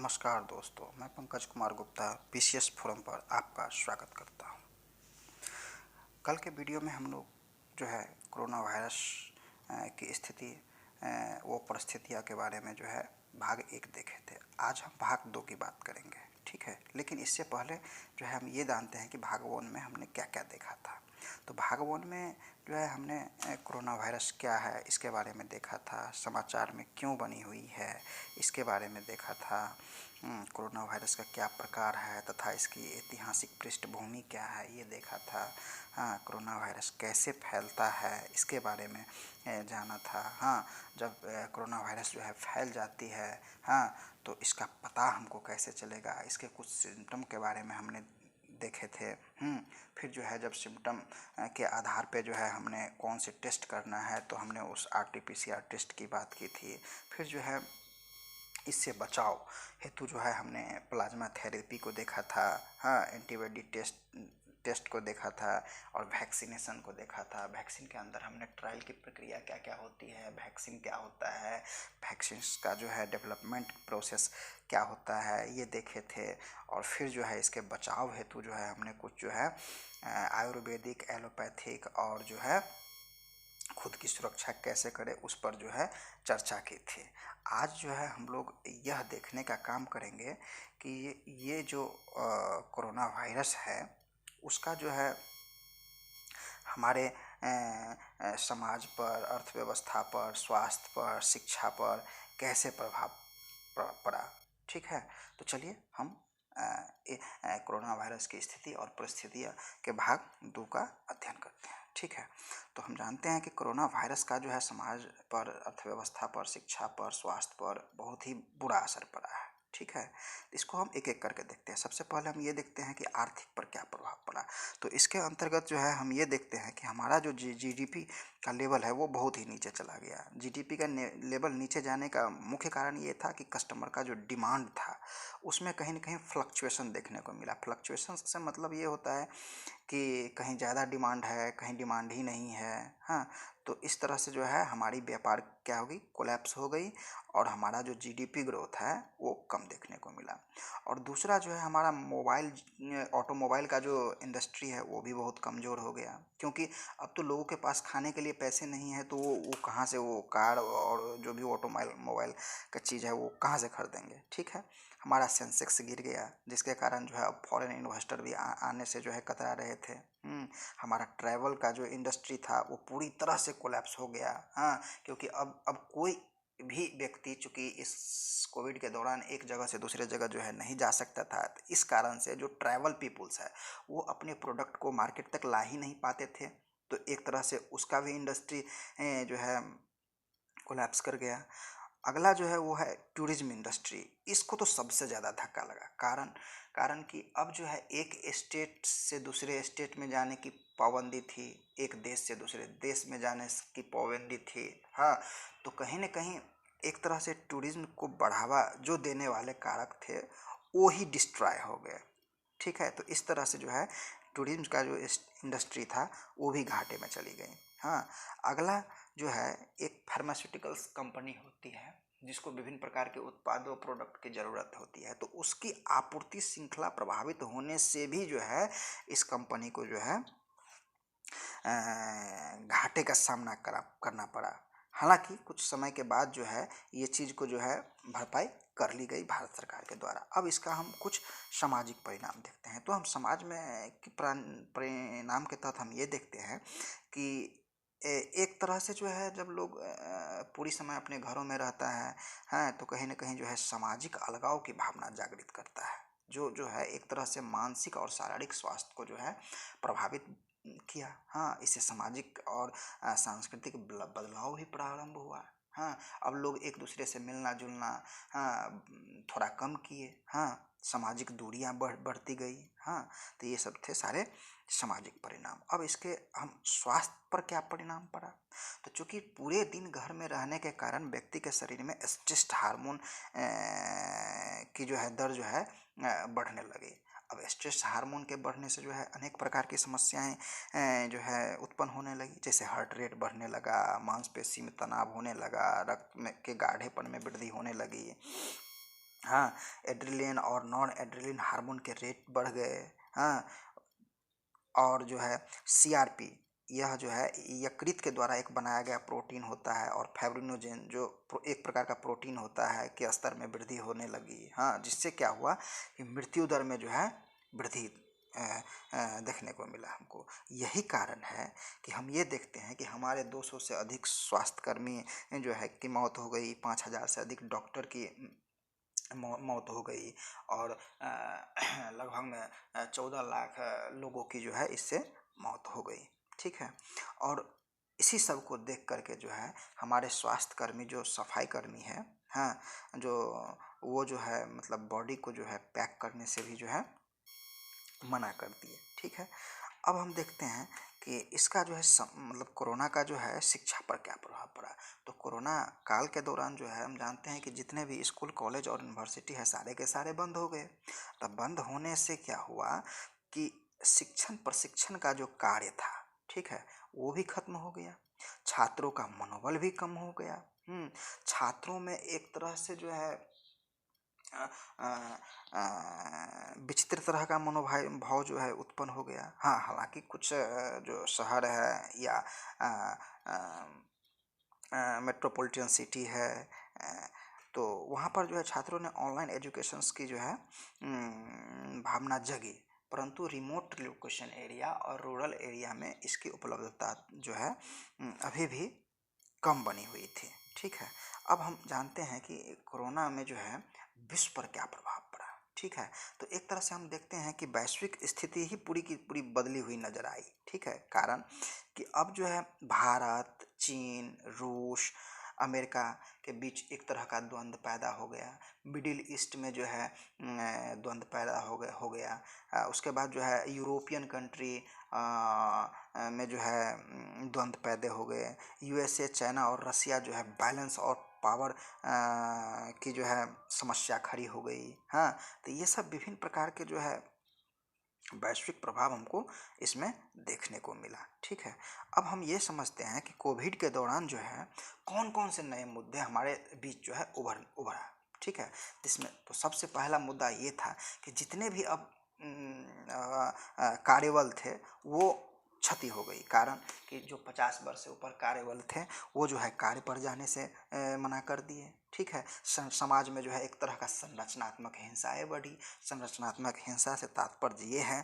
नमस्कार दोस्तों, मैं पंकज कुमार गुप्ता पीसीएस फोरम पर आपका स्वागत करता हूं। कल के वीडियो में हम लोग जो है कोरोना वायरस की स्थिति वो परिस्थितियां के बारे में जो है भाग 1 देखे थे। आज हम भाग 2 की बात करेंगे, ठीक है। लेकिन इससे पहले जो है हम ये जानते हैं कि भाग 1 में हमने क्या क्या देखा था। तो भाग 1 में जो है हमने कोरोना वायरस क्या है इसके बारे में देखा था, समाचार में क्यों बनी हुई है इसके बारे में देखा था, कोरोना वायरस का क्या प्रकार है तथा इसकी ऐतिहासिक पृष्ठभूमि क्या है ये देखा था। हाँ, कोरोना वायरस कैसे फैलता है इसके बारे में जाना था। हाँ, जब कोरोना वायरस जो है फैल जाती है, हाँ, तो इसका पता हमको कैसे चलेगा, इसके कुछ सिम्टम के बारे में हमने देखे थे। फिर जो है जब सिम्टम के आधार पे जो है हमने कौन से टेस्ट करना है तो हमने उस आरटीपीसीआर टेस्ट की बात की थी। फिर जो है इससे बचाव हेतु जो है हमने प्लाज्मा थेरेपी को देखा था। हाँ, एंटीबॉडी टेस्ट को देखा था और वैक्सीनेशन को देखा था। वैक्सीन के अंदर हमने ट्रायल की प्रक्रिया क्या क्या होती है, वैक्सीन क्या होता है, वैक्सीन का जो है डेवलपमेंट प्रोसेस क्या होता है ये देखे थे। और फिर जो है इसके बचाव हेतु जो है हमने कुछ जो है आयुर्वेदिक, एलोपैथिक और जो है खुद की सुरक्षा कैसे करें उस पर जो है चर्चा की थी। आज जो है हम लोग यह देखने का काम करेंगे कि ये जो कोरोना वायरस है उसका जो है हमारे समाज पर, अर्थव्यवस्था पर, स्वास्थ्य पर, शिक्षा पर कैसे प्रभाव पड़ा, ठीक है। तो चलिए हम कोरोना वायरस की स्थिति और परिस्थितियाँ के भाग 2 का अध्ययन करते हैं, ठीक है। तो हम जानते हैं कि कोरोना वायरस का जो है समाज पर, अर्थव्यवस्था पर, शिक्षा पर, स्वास्थ्य पर बहुत ही बुरा असर पड़ा है, ठीक है। इसको हम एक एक करके देखते हैं। सबसे पहले हम ये देखते हैं कि आर्थिक पर क्या प्रभाव पड़ा। तो इसके अंतर्गत जो है हम ये देखते हैं कि हमारा जो जीडीपी का लेवल है वो बहुत ही नीचे चला गया। जीडीपी का लेवल नीचे जाने का मुख्य कारण ये था कि कस्टमर का जो डिमांड था उसमें कहीं ना कहीं फ्लक्चुएशन देखने को मिला। फ्लक्चुएशन से मतलब ये होता है कि कहीं ज़्यादा डिमांड है, कहीं डिमांड ही नहीं है। हाँ, तो इस तरह से जो है हमारी व्यापार क्या होगी, कोलैप्स हो गई और हमारा जो जीडीपी ग्रोथ है वो कम देखने को मिला। और दूसरा जो है हमारा ऑटोमोबाइल का जो इंडस्ट्री है वो भी बहुत कमज़ोर हो गया, क्योंकि अब तो लोगों के पास खाने के लिए पैसे नहीं है तो वो कहाँ से वो कार और जो भी मोबाइल का चीज़ है वो कहाँ से खरीदेंगे, ठीक है। हमारा सेंसेक्स गिर गया जिसके कारण जो है अब फॉरेन इन्वेस्टर भी आने से जो है कतरा रहे थे। हमारा ट्रैवल का जो इंडस्ट्री था वो पूरी तरह से कोलैप्स हो गया। हाँ, क्योंकि अब कोई भी व्यक्ति चूँकि इस कोविड के दौरान एक जगह से दूसरे जगह जो है नहीं जा सकता था, तो इस कारण से जो ट्रैवल पीपुल्स है वो अपने प्रोडक्ट को मार्केट तक ला ही नहीं पाते थे। तो एक तरह से उसका भी इंडस्ट्री जो है कोलैप्स कर गया। अगला जो है वो है टूरिज्म इंडस्ट्री। इसको तो सबसे ज़्यादा धक्का लगा, कारण कि अब जो है एक स्टेट से दूसरे स्टेट में जाने की पाबंदी थी, एक देश से दूसरे देश में जाने की पाबंदी थी। हाँ, तो कहीं ना कहीं एक तरह से टूरिज्म को बढ़ावा जो देने वाले कारक थे वो ही डिस्ट्रॉय हो गए, ठीक है। तो इस तरह से जो है टूरिज्म का जो इंडस्ट्री था वो भी घाटे में चली गई। हाँ, अगला जो है एक फार्मास्यूटिकल्स कंपनी होती है जिसको विभिन्न प्रकार के उत्पादों प्रोडक्ट की ज़रूरत होती है, तो उसकी आपूर्ति श्रृंखला प्रभावित होने से भी जो है इस कंपनी को जो है घाटे का सामना करना पड़ा। हालांकि कुछ समय के बाद जो है ये चीज़ को जो है भरपाई कर ली गई भारत सरकार के द्वारा। अब इसका हम कुछ सामाजिक परिणाम देखते हैं। तो हम समाज में की परिणाम के तहत हम ये देखते हैं कि एक तरह से जो है जब लोग पूरी समय अपने घरों में रहता है, हाँ, तो कहीं ना कहीं जो है सामाजिक अलगाव की भावना जागृत करता है, जो है एक तरह से मानसिक और शारीरिक स्वास्थ्य को जो है प्रभावित किया। हाँ, इससे सामाजिक और सांस्कृतिक बदलाव भी प्रारंभ हुआ। हाँ, अब लोग एक दूसरे से मिलना जुलना हाँ थोड़ा कम किए। हाँ, सामाजिक दूरियां बढ़ती गई। हाँ, तो ये सब थे सारे सामाजिक परिणाम। अब इसके हम स्वास्थ्य पर क्या परिणाम पड़ा। तो चूंकि पूरे दिन घर में रहने के कारण व्यक्ति के शरीर में स्ट्रेस हार्मोन की जो है दर जो है बढ़ने लगी। अब स्ट्रेस हार्मोन के बढ़ने से जो है अनेक प्रकार की समस्याएं जो है उत्पन्न होने लगी, जैसे हार्ट रेट बढ़ने लगा, मांसपेशी में तनाव होने लगा, रक्त में के गाढ़ेपन में वृद्धि होने लगी। हाँ, एड्रेनलिन और नॉन एड्रेनलिन हार्मोन के रेट बढ़ गए। हाँ, और जो है सीआरपी, यह जो है यकृत के द्वारा एक बनाया गया प्रोटीन होता है, और फाइब्रिनोजेन जो एक प्रकार का प्रोटीन होता है के स्तर में वृद्धि होने लगी। हाँ, जिससे क्या हुआ कि मृत्यु दर में जो है वृद्धि देखने को मिला हमको। यही कारण है कि हम ये देखते हैं कि हमारे 200 से अधिक स्वास्थ्यकर्मी जो है की मौत हो गई, 5,000 से अधिक डॉक्टर की मौत हो गई, और लगभग में 14 लाख लोगों की जो है इससे मौत हो गई। ठीक है, और इसी सब को देख करके जो है हमारे स्वास्थ्यकर्मी जो सफाई कर्मी है, हाँ, जो वो जो है मतलब बॉडी को जो है पैक करने से भी जो है मना कर दिए। ठीक है, अब हम देखते हैं कि इसका जो है मतलब कोरोना का जो है शिक्षा पर क्या प्रभाव पड़ा। तो कोरोना काल के दौरान जो है हम जानते हैं कि जितने भी स्कूल कॉलेज और यूनिवर्सिटी है सारे के सारे बंद हो गए। तब बंद होने से क्या हुआ कि शिक्षण प्रशिक्षण का जो कार्य था, ठीक है, वो भी खत्म हो गया। छात्रों का मनोबल भी कम हो गया। छात्रों में एक तरह से जो है विचित्र तरह का भाव जो है उत्पन्न हो गया। हाँ, हालांकि कुछ जो शहर है या मेट्रोपॉलिटन सिटी है, तो वहाँ पर जो है छात्रों ने ऑनलाइन एजुकेशंस की जो है भावना जगी, परंतु रिमोट लोकेशन एरिया और रूरल एरिया में इसकी उपलब्धता जो है अभी भी कम बनी हुई थी। ठीक है, अब हम जानते हैं कि कोरोना में जो है विश्व पर क्या प्रभाव पड़ा। ठीक है, तो एक तरह से हम देखते हैं कि वैश्विक स्थिति ही पूरी की पूरी बदली हुई नजर आई। ठीक है, कारण कि अब जो है भारत, चीन, रूस, अमेरिका के बीच एक तरह का द्वंद्व पैदा हो गया। मिडिल ईस्ट में जो है द्वंद्व पैदा हो गया। उसके बाद जो है यूरोपियन कंट्री में जो है द्वंद्व पैदा हो गए। यूएसए, चाइना और रसिया जो है बैलेंस और पावर की जो है समस्या खड़ी हो गई। हाँ, तो ये सब विभिन्न प्रकार के जो है वैश्विक प्रभाव हमको इसमें देखने को मिला। ठीक है, अब हम ये समझते हैं कि कोविड के दौरान जो है कौन कौन से नए मुद्दे हमारे बीच जो है उभरा। ठीक है, जिसमें तो सबसे पहला मुद्दा ये था कि जितने भी अब कार्यबल थे वो क्षति हो गई। कारण कि जो 50 वर्ष से ऊपर कार्यबल थे वो जो है कार्य पर जाने से मना कर दिए। ठीक है, समाज में जो है एक तरह का संरचनात्मक हिंसाएं बढ़ी। संरचनात्मक हिंसा से तात्पर्य ये है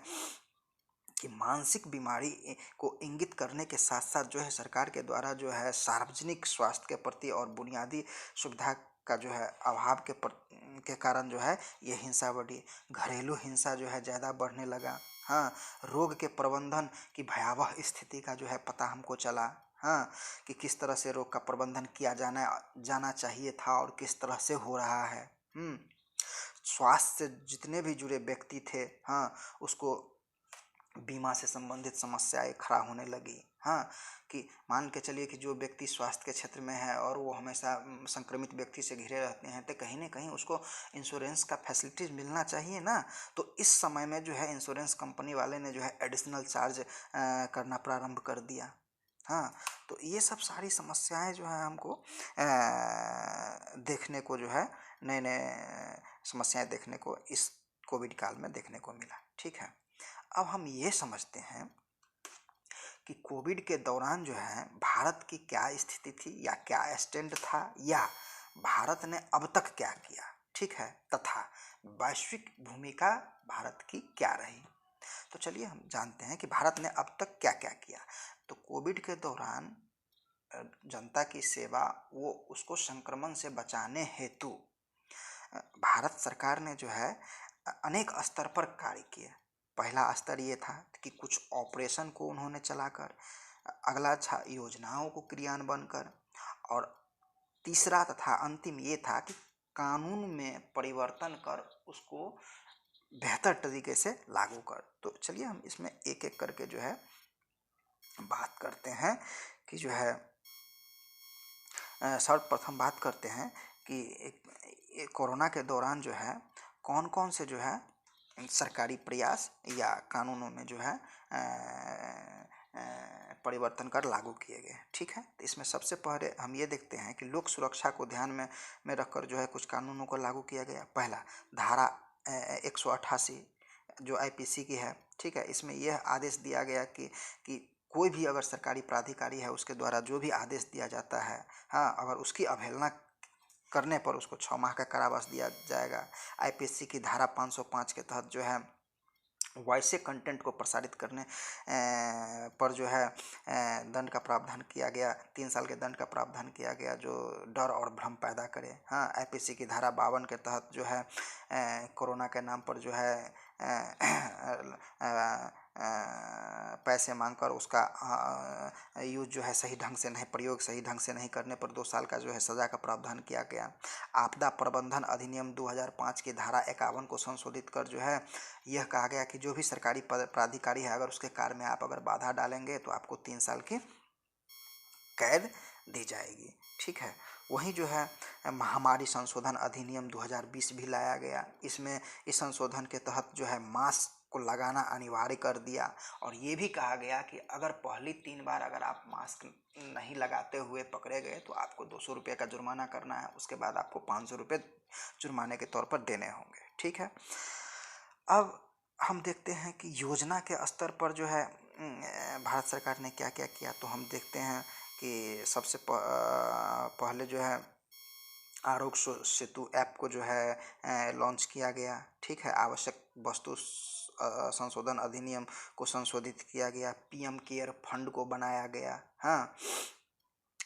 कि मानसिक बीमारी को इंगित करने के साथ साथ जो है सरकार के द्वारा जो है सार्वजनिक स्वास्थ्य के प्रति और बुनियादी सुविधा का जो है अभाव के कारण जो है ये हिंसा बढ़ी। घरेलू हिंसा जो है ज़्यादा बढ़ने लगा। हाँ, रोग के प्रबंधन की भयावह स्थिति का जो है पता हमको चला। हाँ, कि किस तरह से रोग का प्रबंधन किया जाना चाहिए था और किस तरह से हो रहा है। स्वास्थ्य से जितने भी जुड़े व्यक्ति थे, हाँ, उसको बीमा से संबंधित समस्याएं खड़ा होने लगी। हाँ, कि मान के चलिए कि जो व्यक्ति स्वास्थ्य के क्षेत्र में है और वो हमेशा संक्रमित व्यक्ति से घिरे रहते हैं, तो कहीं ना कहीं उसको इंश्योरेंस का फैसिलिटीज मिलना चाहिए ना। तो इस समय में जो है इंश्योरेंस कंपनी वाले ने जो है एडिशनल चार्ज करना प्रारंभ कर दिया। हाँ, तो ये सब सारी समस्याएं जो है हमको देखने को जो है नए नए समस्याएं देखने को इस कोविड काल में देखने को मिला। ठीक है, अब हम ये समझते हैं कि कोविड के दौरान जो है भारत की क्या स्थिति थी या क्या स्टैंड था, या भारत ने अब तक क्या किया। ठीक है, तथा वैश्विक भूमिका भारत की क्या रही। तो चलिए हम जानते हैं कि भारत ने अब तक क्या क्या किया। तो कोविड के दौरान जनता की सेवा, वो उसको संक्रमण से बचाने हेतु भारत सरकार ने जो है अनेक स्तर पर कार्य किए। पहला स्तर ये था कि कुछ ऑपरेशन को उन्होंने चलाकर, अगला था योजनाओं को क्रियान्वयन कर, और तीसरा तथा अंतिम ये था कि कानून में परिवर्तन कर उसको बेहतर तरीके से लागू कर। तो चलिए हम इसमें एक एक करके जो है बात करते हैं कि जो है सर्वप्रथम बात करते हैं कि कोरोना के दौरान जो है कौन कौन से जो है सरकारी प्रयास या कानूनों में जो है परिवर्तन कर लागू किए गए। ठीक है, तो इसमें सबसे पहले हम ये देखते हैं कि लोक सुरक्षा को ध्यान में रखकर जो है कुछ कानूनों को लागू किया गया। पहला, धारा 188 जो आईपीसी की है। ठीक है, इसमें यह आदेश दिया गया कि कोई भी अगर सरकारी प्राधिकारी है उसके द्वारा जो भी आदेश दिया जाता है, हाँ, अगर उसकी अवहेलना करने पर उसको 6 माह का कारावास दिया जाएगा। आईपीसी की धारा 505 के तहत जो है वैसे कंटेंट को प्रसारित करने पर जो है दंड का प्रावधान किया गया। 3 साल के दंड का प्रावधान किया गया जो डर और भ्रम पैदा करे। हाँ, आईपीसी की धारा 52 के तहत जो है कोरोना के नाम पर जो है पैसे मांगकर उसका यूज जो है सही ढंग से नहीं, प्रयोग सही ढंग से नहीं करने पर 2 साल का जो है सज़ा का प्रावधान किया गया। आपदा प्रबंधन अधिनियम 2005 की धारा 51 को संशोधित कर जो है यह कहा गया कि जो भी सरकारी प्राधिकारी है अगर उसके कार्य में आप अगर बाधा डालेंगे तो आपको 3 साल की कैद दी जाएगी। ठीक है, वहीं जो है महामारी संशोधन अधिनियम 2020 भी लाया गया। इसमें इस संशोधन के तहत जो है मास्क को लगाना अनिवार्य कर दिया और ये भी कहा गया कि अगर पहली 3 बार अगर आप मास्क नहीं लगाते हुए पकड़े गए तो आपको 200 रुपये का जुर्माना करना है, उसके बाद आपको 500 रुपये जुर्माने के तौर पर देने होंगे। ठीक है, अब हम देखते हैं कि योजना के स्तर पर जो है भारत सरकार ने क्या क्या किया। तो हम देखते हैं कि सबसे पहले जो है आरोग्य सेतु ऐप को जो है लॉन्च किया गया। ठीक है, आवश्यक वस्तु संशोधन अधिनियम को संशोधित किया गया। पीएम केयर फंड को बनाया गया। हाँ,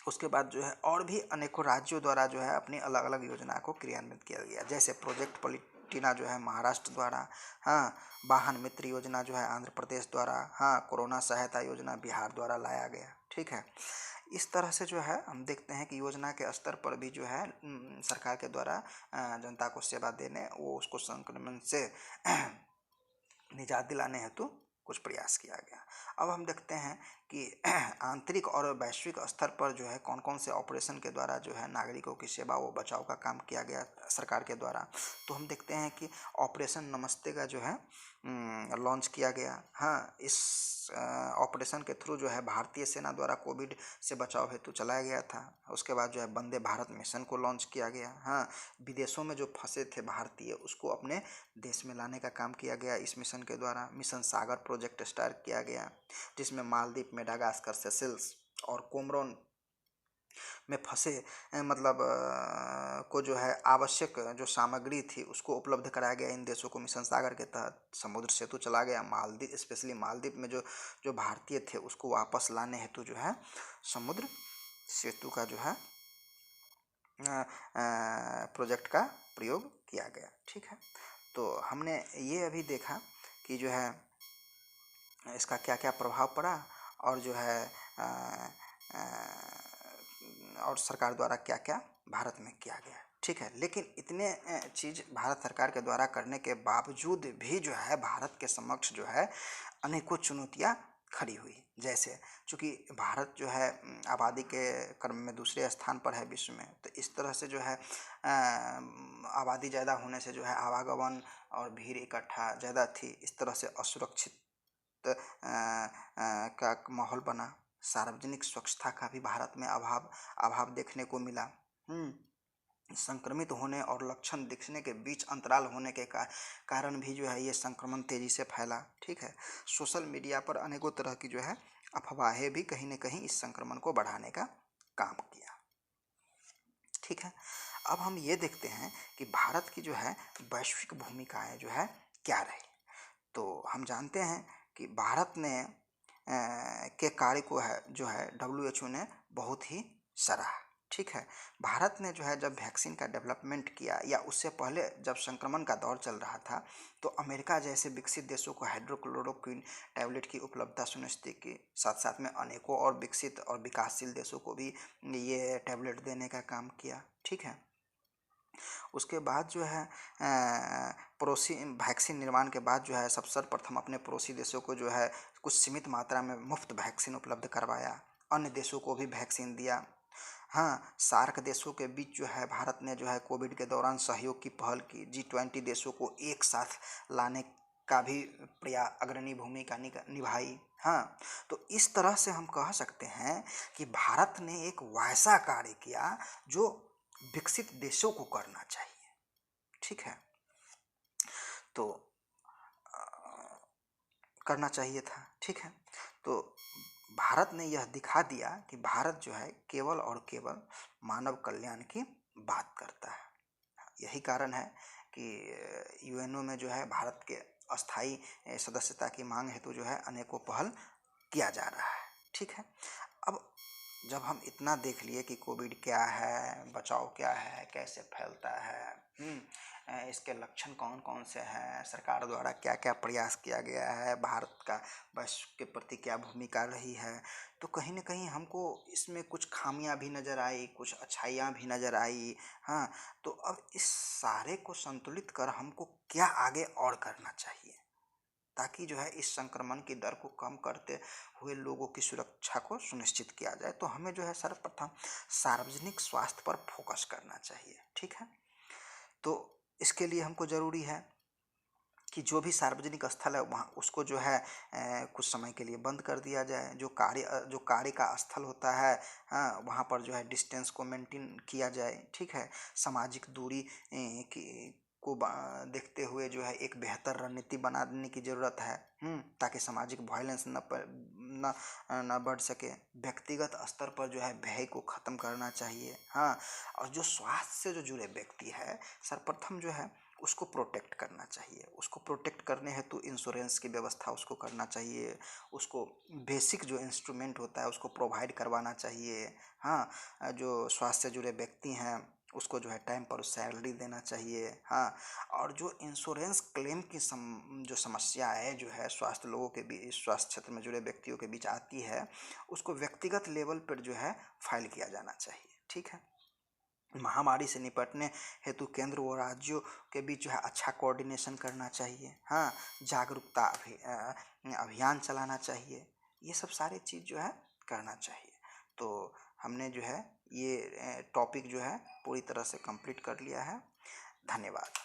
उसके बाद जो है और भी अनेकों राज्यों द्वारा जो है अपनी अलग अलग योजना को क्रियान्वित किया गया, जैसे प्रोजेक्ट पलिटीना जो है महाराष्ट्र द्वारा, हाँ, वाहन मित्र योजना जो है आंध्र प्रदेश द्वारा, हाँ, कोरोना सहायता योजना बिहार द्वारा लाया गया। ठीक है, इस तरह से जो है हम देखते हैं कि योजना के स्तर पर भी जो है सरकार के द्वारा जनता को सेवा देने वो उसको संक्रमण से निजात दिलाने हेतु कुछ प्रयास किया गया। अब हम देखते हैं कि आंतरिक और वैश्विक स्तर पर जो है कौन कौन से ऑपरेशन के द्वारा जो है नागरिकों की सेवा व बचाव का काम किया गया सरकार के द्वारा। तो हम देखते हैं कि ऑपरेशन नमस्ते का जो है लॉन्च किया गया। हाँ, इस ऑपरेशन के थ्रू जो है भारतीय सेना द्वारा कोविड से बचाव हेतु चलाया गया था। उसके बाद जो है वंदे भारत मिशन को लॉन्च किया गया। हाँ, विदेशों में जो फंसे थे भारतीय उसको अपने देश में लाने का काम किया गया इस मिशन के द्वारा। मिशन सागर प्रोजेक्ट स्टार्ट किया गया जिसमें मालदीव, मेडागास्कर, सेशेल्स और कोमरोन में फंसे मतलब को जो है आवश्यक जो सामग्री थी उसको उपलब्ध कराया गया इन देशों को मिशन सागर के तहत। समुद्र सेतु चला गया मालदीव, स्पेशली मालदीव में जो भारतीय थे उसको वापस लाने हेतु जो है समुद्र सेतु का जो है प्रोजेक्ट का प्रयोग किया गया। ठीक है, तो हमने ये अभी देखा कि जो है इसका क्या क्या प्रभाव पड़ा और जो है और सरकार द्वारा क्या क्या भारत में किया गया। ठीक है, लेकिन इतने चीज़ भारत सरकार के द्वारा करने के बावजूद भी जो है भारत के समक्ष जो है अनेकों चुनौतियाँ खड़ी हुई। जैसे चूँकि भारत जो है आबादी के क्रम में दूसरे स्थान पर है विश्व में, तो इस तरह से जो है आबादी ज़्यादा होने से जो है आवागमन और भीड़ इकट्ठा ज़्यादा थी। इस तरह से असुरक्षित का माहौल बना। सार्वजनिक स्वच्छता का भी भारत में अभाव देखने को मिला। संक्रमित होने और लक्षण दिखने के बीच अंतराल होने के कारण भी जो है ये संक्रमण तेजी से फैला। ठीक है, सोशल मीडिया पर अनेकों तरह की जो है अफवाहें भी कहीं न कहीं इस संक्रमण को बढ़ाने का काम किया। ठीक है, अब हम ये देखते हैं कि भारत की जो है वैश्विक भूमिकाएं जो है क्या रही। तो हम जानते हैं कि भारत ने के कार्य को है जो है WHO ने बहुत ही सराहा। ठीक है, भारत ने जो है जब वैक्सीन का डेवलपमेंट किया या उससे पहले जब संक्रमण का दौर चल रहा था तो अमेरिका जैसे विकसित देशों को हाइड्रोक्लोरोक्विन टैबलेट की उपलब्धता सुनिश्चित की। साथ साथ में अनेकों और विकसित और विकासशील देशों को भी ये टैबलेट देने का काम किया। ठीक है, उसके बाद जो है पड़ोसी वैक्सीन निर्माण के बाद जो है सब सर्वप्रथम अपने पड़ोसी देशों को जो है कुछ सीमित मात्रा में मुफ्त वैक्सीन उपलब्ध करवाया। अन्य देशों को भी वैक्सीन दिया। हाँ, सार्क देशों के बीच जो है भारत ने जो है कोविड के दौरान सहयोग की पहल की। G20 देशों को एक साथ लाने का भी अग्रणी भूमिका निभाई। हाँ, तो इस तरह से हम कह सकते हैं कि भारत ने एक वैसा कार्य किया जो विकसित देशों को करना चाहिए। ठीक है, तो करना चाहिए था। ठीक है, तो भारत ने यह दिखा दिया कि भारत जो है केवल और केवल मानव कल्याण की बात करता है। यही कारण है कि यूएनओ में जो है भारत के अस्थाई सदस्यता की मांग हेतु जो है अनेकों पहल किया जा रहा है। ठीक है, अब जब हम इतना देख लिए कि कोविड क्या है, बचाव क्या है, कैसे फैलता है, इसके लक्षण कौन कौन से हैं, सरकार द्वारा क्या क्या प्रयास किया गया है, भारत का वैश्व के प्रति क्या भूमिका रही है, तो कहीं ना कहीं हमको इसमें कुछ खामियां भी नज़र आई, कुछ अच्छाइयाँ भी नज़र आई। हाँ, तो अब इस सारे को संतुलित कर हमको क्या आगे और करना चाहिए ताकि जो है इस संक्रमण की दर को कम करते हुए लोगों की सुरक्षा को सुनिश्चित किया जाए। तो हमें जो है सर्वप्रथम सार्वजनिक स्वास्थ्य पर फोकस करना चाहिए। ठीक है, तो इसके लिए हमको ज़रूरी है कि जो भी सार्वजनिक स्थल है वहाँ उसको जो है कुछ समय के लिए बंद कर दिया जाए। जो कार्य का स्थल होता है, हाँ, वहाँ पर जो है डिस्टेंस को मेंटेन किया जाए। ठीक है, सामाजिक दूरी को देखते हुए जो है एक बेहतर रणनीति बनाने की ज़रूरत है, ताकि सामाजिक वायलेंस न बढ़ सके। व्यक्तिगत स्तर पर जो है भय को ख़त्म करना चाहिए। हाँ, और जो स्वास्थ्य से जो जुड़े व्यक्ति है सर्वप्रथम जो है उसको प्रोटेक्ट करना चाहिए। उसको प्रोटेक्ट करने हेतु इंश्योरेंस की व्यवस्था उसको करना चाहिए, उसको बेसिक जो इंस्ट्रूमेंट होता है उसको प्रोवाइड करवाना चाहिए। हाँ, जो स्वास्थ्य से जुड़े व्यक्ति हैं उसको जो है टाइम पर सैलरी देना चाहिए। हाँ, और जो इंश्योरेंस क्लेम की जो समस्या है जो है स्वास्थ्य लोगों के बीच, स्वास्थ्य क्षेत्र में जुड़े व्यक्तियों के बीच आती है, उसको व्यक्तिगत लेवल पर जो है फाइल किया जाना चाहिए। ठीक है, महामारी से निपटने हेतु केंद्र व राज्यों के बीच जो है अच्छा कोऑर्डिनेशन करना चाहिए। हाँ, जागरूकता अभियान चलाना चाहिए। ये सब सारी चीज़ जो है करना चाहिए। तो हमने जो है ये टॉपिक जो है पूरी तरह से कंप्लीट कर लिया है। धन्यवाद।